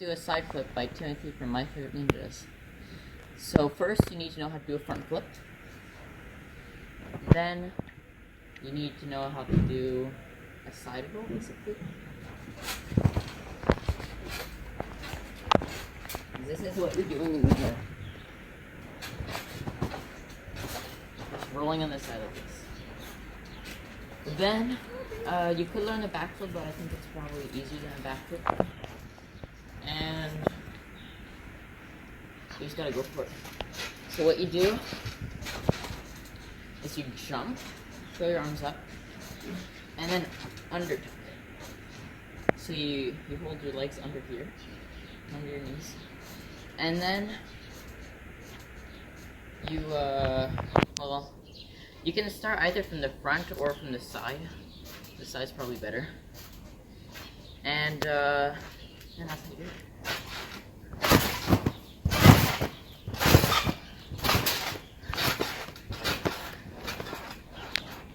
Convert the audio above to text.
do a side flip by Timothy from My Favorite Ninjas. So first you need to know how to do a front flip. Then you need to know how to do a side roll, basically. This is what you're doing in the air. Just rolling on the side like this. Then you could learn the backflip, but I think it's probably easier than a backflip. And you just gotta go for it. So what you do is you jump, throw your arms up, and then under tuck it. So you hold your legs under here, under your knees, and then you well, you can start either from the front or from the side. The side's probably better. And that's how you do it.